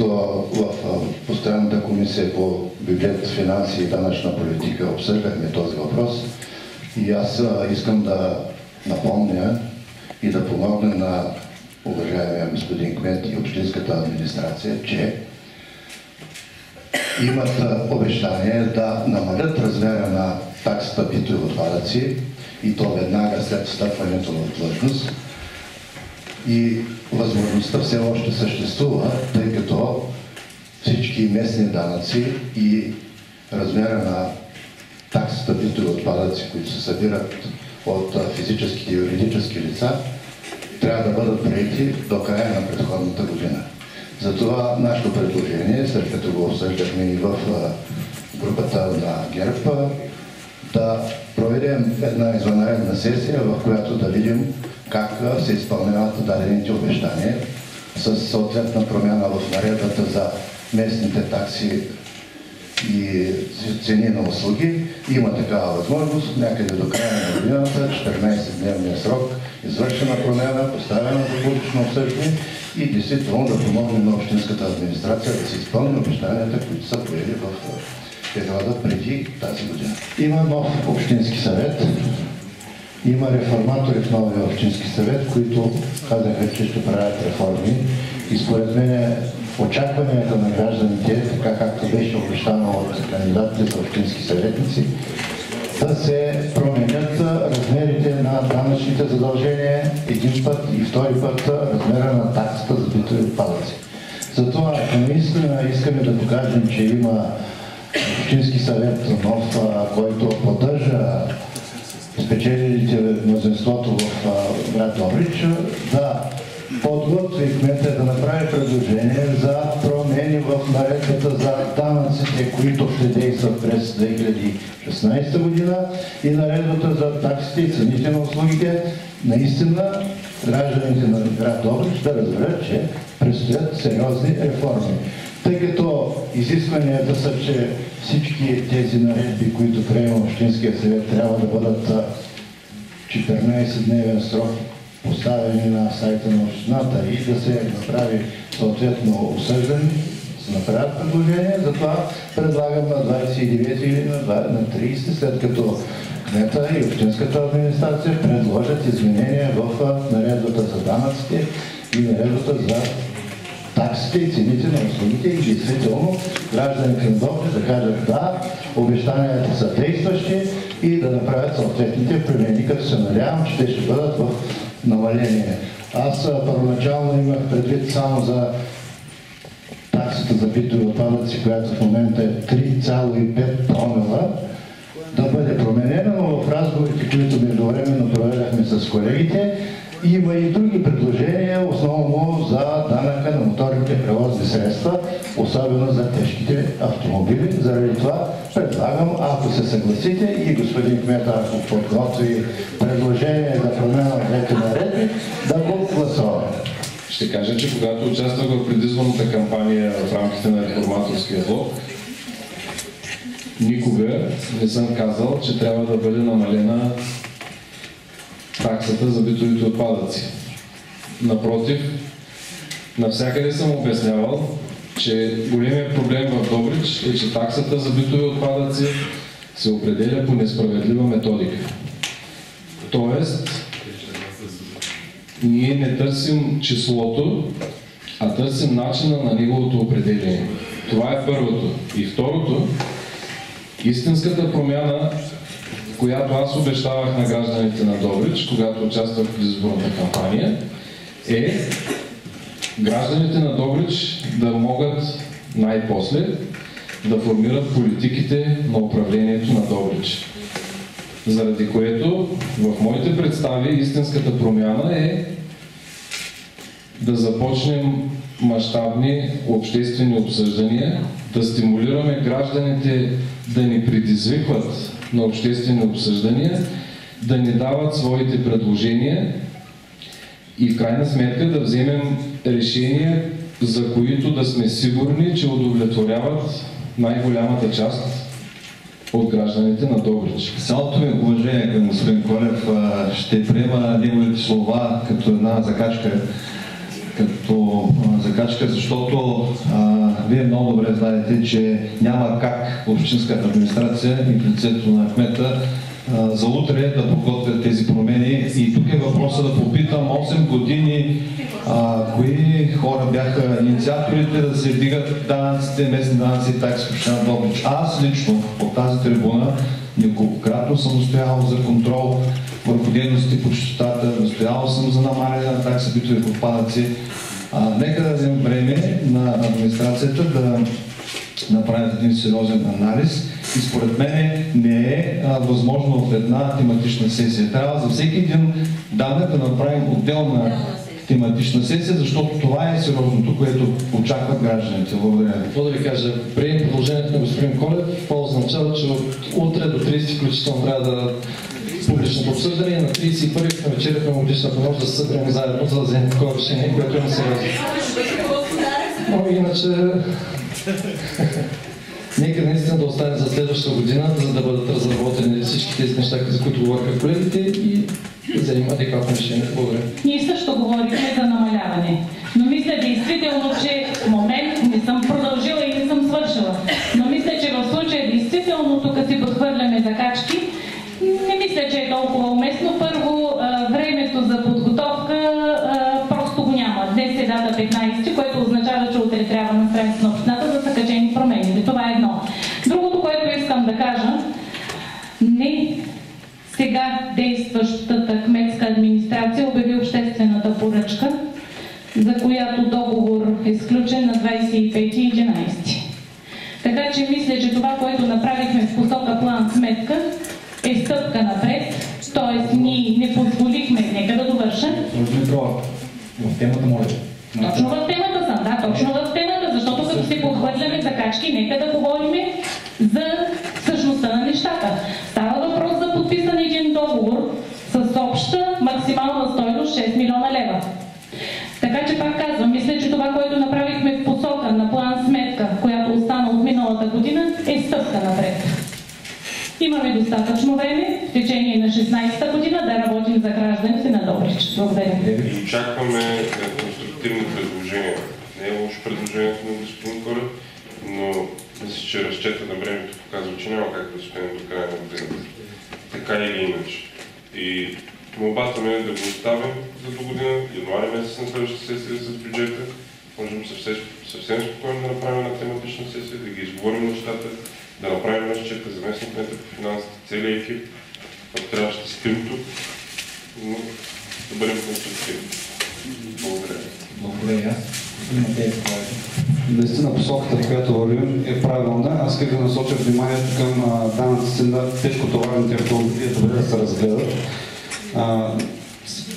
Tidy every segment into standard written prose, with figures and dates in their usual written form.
като в постоянната комисия по бюджет, финанси и данъчна политика обсъждахме този въпрос и аз искам да напомня и да помогна на уважаемия господин кмет и общинската администрация, че имат обещание да намалят размера на таксата битови отпадъци и то веднага след встъпването в длъжност. И възможността все още съществува, тъй като всички местни данъци и размера на таксата битови отпадъци, които се събират от физическите и юридически лица, трябва да бъдат приети до края на предходната година. Затова нашето предложение, след като го обсъждахме и в групата на ГЕРБ, да проведем една извънредна сесия, в която да видим как се изпълняват дадените обещания с съответна промяна в наредбата за местните такси и цени на услуги. Има такава възможност някъде до края на годината, 14-дневния срок, извършена промяна, поставена за публично обсъждане и действително да помогне на общинската администрация да се изпълни обещанията, които са поели в периода преди тази година. Има нов общински съвет, има реформатори в новия общински съвет, които казаха, че ще правят реформи и според мен очакванията на гражданите, така както беше обещано от кандидатите за общински съветници, да се променят размерите на данъчните задължения един път и втори път размера на таксата за битови отпадъци. Затова, ако наистина искаме да покажем, че има общински съвет нов, който поддържа спечелилите мнозинството в град Добрич, да подготви кмета да направи предложение за промени в наредбата за данъците, които ще действат през 2016 година и наредбата за таксите и цените на услугите. Наистина гражданите на град Добрич да разберат, че предстоят сериозни реформи. Тъй като изискванията са, че всички тези наредби, които приема Общинския съвет, трябва да бъдат 14-дневен срок поставени на сайта на общината и да се направи съответно обсъждане, се направят предложения. Затова предлагам на 29 или на 30, след като кмета и общинската администрация предложат изменения в наредбата за данъците и наредбата за таксите и цените на услугите и действително гражданите на Добрич да кажат да, обещанията са действащи и да направят съответните промени, като се надявам, че те ще бъдат в намаление. Аз първоначално имах предвид само за таксата за битови отпадъци, която в момента е 3,5 промила, да бъде променена, но в разговорите, които междувременно проведахме с колегите, има и други предложения, основно за данъка на моторните превозни средства, особено за тежките автомобили. Заради това предлагам, ако се съгласите и господин кмет, ако подготви предложение за промяна на двете наредби, да го гласуваме. Ще кажа, че когато участвах в предизборната кампания в рамките на реформаторския блок, никога не съм казал, че трябва да бъде намалена таксата за битовите отпадъци. Напротив, навсякъде съм обяснявал, че големият проблем в Добрич е, че таксата за битови отпадъци се определя по несправедлива методика. Тоест, ние не търсим числото, а търсим начина на неговото определение. Това е първото. И второто, истинската промяна, която аз обещавах на гражданите на Добрич, когато участвах в изборната кампания, е гражданите на Добрич да могат най-после да формират политиките на управлението на Добрич. Заради което в моите представи истинската промяна е да започнем мащабни обществени обсъждания, да стимулираме гражданите да ни предизвикват на обществени обсъждания, да ни дават своите предложения и в крайна сметка да вземем решения, за които да сме сигурни, че удовлетворяват най-голямата част от гражданите на Добрич. Цялото ми уважение към господин Колев, ще приема неговите слова като една закачка. като закачка, защото вие много добре знаете, че няма как общинската администрация и в лицето на кмета за утре да подготвят тези промени. И тук е въпросът да попитам 8 години кои хора бяха инициаторите да се вдигат данъците, местни данъци и такси в община Добрич. Аз лично от тази трибуна неколкократно съм настоявал за контрол върху дейности по чистотата, настоявал съм за намаляне на такси битови отпадъци. Нека да вземем време на администрацията да направят един сериозен анализ и според мен не е възможно в една тематична сесия. Трябва за всеки един данък да направим отделна тематична сесия, защото това е сериозното, което очакват гражданите. Благодаря ви. Какво да ви кажа, прием продължението на господин Колев, това означава, че от утре до 30 включително трябва да публичното обсъждане и на 31 на вечерята на годишната нощ да се съберем заедно, за да вземем такова решение, което е сериозно. Но иначе нека наистина да остане за следващата година, за да бъдат разработени всички тези неща, за които говориха колегите и да вземем адекватно решение. Благодаря. Ние също говорихме за намаляване. Но мисля действително, че в момент не съм продължила и не съм свършила. Но мисля, че в случая действително тук си подхвърляме закачки. Не мисля, че е толкова уместно. Първо, времето за подготовка просто го няма. Днес е дата 15, което означава, че утре трябва на страницата на общината да са качени промените. Това е едно. Другото, което искам да кажа, не сега действащата кметска администрация обяви обществената поръчка, за която договор е сключен на 25.11. Така че мисля, че това, което направихме в посока план сметка, е стъпка напред, т.е. ние не позволихме, нека да довърша. В темата, моля. Точно в темата съм, да, точно в темата, защото като си подхвърляме закачки, нека да говорим за същността на нещата. Става въпрос за подписан един договор с обща максимална стойност 6 милиона лева. Така че пак казвам, мисля, че това, което направихме в посока на план сметка, която остана от миналата година, е стъпка напред. Имаме достатъчно време в течение на 16-та година да работим за гражданите на Добрич. Благодаря. И очакваме конструктивни предложения. Не е лошо предложението на господин Колев, но мисля, че разчета на времето показва, че няма как да успеем до края на годината. Така или иначе. И молбата ми е да го оставим за до година, януари месец на следващата сесия с бюджета. Можем съвсем спокойно да направим една тематична сесия, да ги изговорим нещата, да направим разчета за местните по финансите, целият екип, ако трябва ще спим тук, но да бъдем конструктивни. Благодаря. Благодаря. Наистина посоката, в която вървим, е правилна. Аз исках да насоча вниманието към данъците на тежкотоварните автомобили, добре да се разгледат.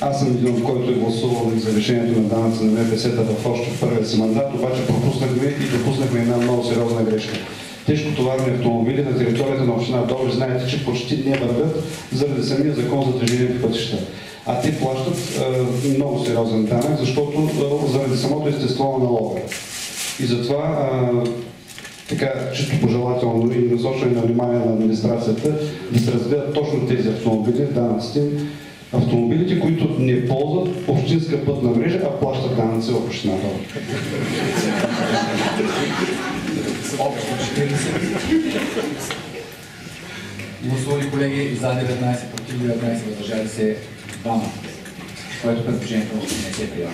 Аз съм един, от който е гласувал за решението на данъци на МПС-та в още в първия си мандат, обаче пропуснахме и допуснахме една много сериозна грешка. Тежкотоварни автомобили на територията на община Добрич, знаете, че почти не вървят заради самия закон за движение по пътища. А те плащат много сериозен данък, защото заради самото естество на налога. И затова така чисто пожелателно и насочване на внимание на администрацията да се разгледат точно тези автомобили, данъците, автомобилите, които не ползват общинска пътна мрежа, а плащат данъци в общината. Гласували колеги за 19, против 19, въздържали се 2, което предложението не се приема.